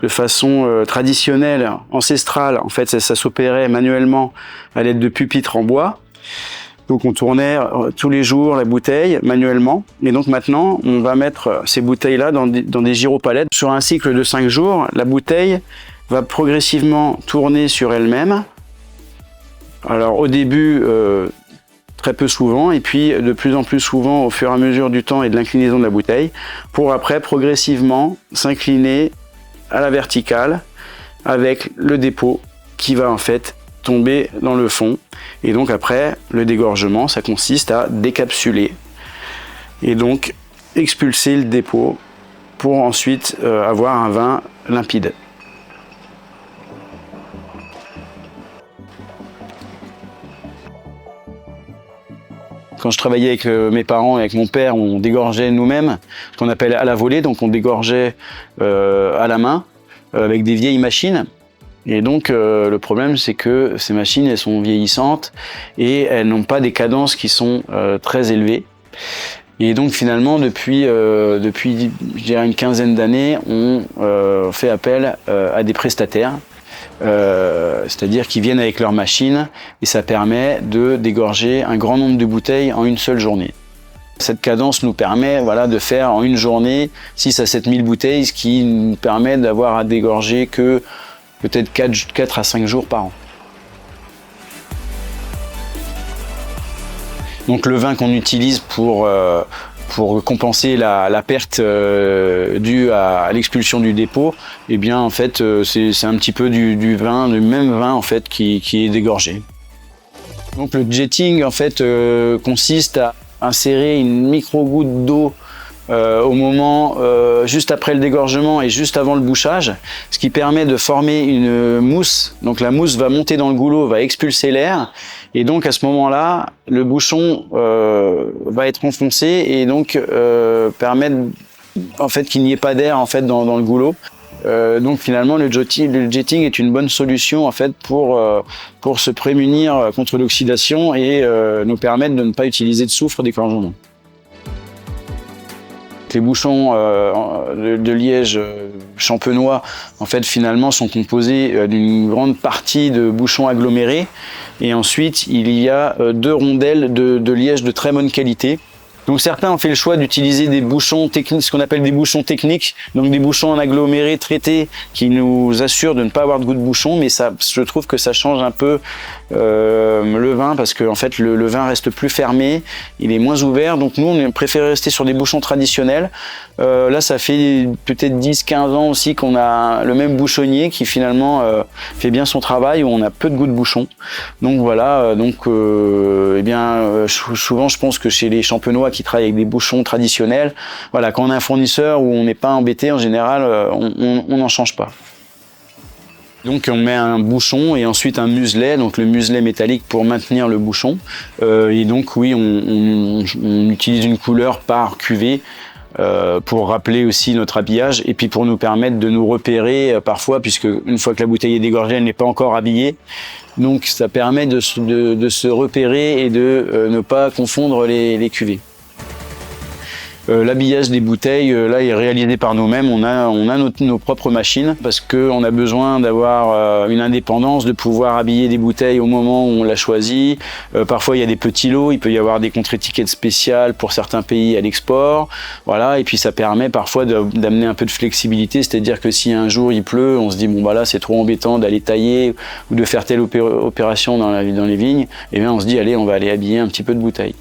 de façon traditionnelle, ancestrale. En fait, ça s'opérait manuellement à l'aide de pupitres en bois. Donc on tournait tous les jours la bouteille manuellement. Et donc maintenant, on va mettre ces bouteilles-là dans des gyropalettes. Sur un cycle de 5 jours, la bouteille va progressivement tourner sur elle-même. Alors au début, très peu souvent, et puis de plus en plus souvent au fur et à mesure du temps et de l'inclinaison de la bouteille, pour après progressivement s'incliner à la verticale avec le dépôt qui va en fait tomber dans le fond. Et donc après, le dégorgement, ça consiste à décapsuler et donc expulser le dépôt pour ensuite avoir un vin limpide. Quand je travaillais avec mes parents et avec mon père, on dégorgeait nous-mêmes, ce qu'on appelle à la volée, donc on dégorgeait à la main avec des vieilles machines. Et donc le problème, c'est que ces machines, elles sont vieillissantes et elles n'ont pas des cadences qui sont très élevées. Et donc finalement, depuis je dirais une quinzaine d'années, on fait appel à des prestataires, c'est-à-dire qui viennent avec leurs machines, et ça permet de dégorger un grand nombre de bouteilles en une seule journée. Cette cadence nous permet de faire en une journée 6 à 7 000 bouteilles, ce qui nous permet d'avoir à dégorger que peut-être 4 à 5 jours par an. Donc le vin qu'on utilise pour compenser la perte due à l'expulsion du dépôt, eh bien en fait c'est un petit peu du même vin en fait qui est dégorgé. Donc le jetting en fait consiste à insérer une micro-goutte d'eau au moment juste après le dégorgement et juste avant le bouchage, ce qui permet de former une mousse. Donc la mousse va monter dans le goulot, va expulser l'air, et donc à ce moment-là, le bouchon va être enfoncé et donc permettre en fait qu'il n'y ait pas d'air en fait dans le goulot. Donc finalement le jetting est une bonne solution en fait pour se prémunir contre l'oxydation et nous permettre de ne pas utiliser de soufre déclenchement. Les bouchons de liège champenois, en fait, finalement, sont composés d'une grande partie de bouchons agglomérés. Et ensuite, il y a 2 rondelles de liège de très bonne qualité. Donc certains ont fait le choix d'utiliser des bouchons techniques, ce qu'on appelle des bouchons techniques, donc des bouchons en aggloméré traités qui nous assurent de ne pas avoir de goût de bouchon, mais ça, je trouve que ça change un peu le vin parce que en fait le vin reste plus fermé, il est moins ouvert, donc nous on préfère rester sur des bouchons traditionnels. Là ça fait peut-être 10-15 ans aussi qu'on a le même bouchonnier qui finalement fait bien son travail, où on a peu de goût de bouchon. Donc voilà, souvent je pense que chez les champenois qui travaillent avec des bouchons traditionnels, voilà, quand on a un fournisseur où on n'est pas embêté, en général, on n'en change pas. Donc on met un bouchon et ensuite un muselet, donc le muselet métallique pour maintenir le bouchon. Et donc oui, on utilise une couleur par cuvée pour rappeler aussi notre habillage et puis pour nous permettre de nous repérer parfois, puisque une fois que la bouteille est dégorgée, elle n'est pas encore habillée. Donc ça permet de se repérer et de ne pas confondre les cuvées. L'habillage des bouteilles, là, est réalisé par nous-mêmes. On a nos propres machines parce qu'on a besoin d'avoir une indépendance, de pouvoir habiller des bouteilles au moment où on l'a choisi. Parfois, il y a des petits lots, il peut y avoir des contre-étiquettes spéciales pour certains pays à l'export. Voilà, et puis ça permet parfois d'amener un peu de flexibilité, c'est-à-dire que si un jour il pleut, on se dit bon bah là c'est trop embêtant d'aller tailler ou de faire telle opération dans les vignes, et bien on se dit allez, on va aller habiller un petit peu de bouteilles.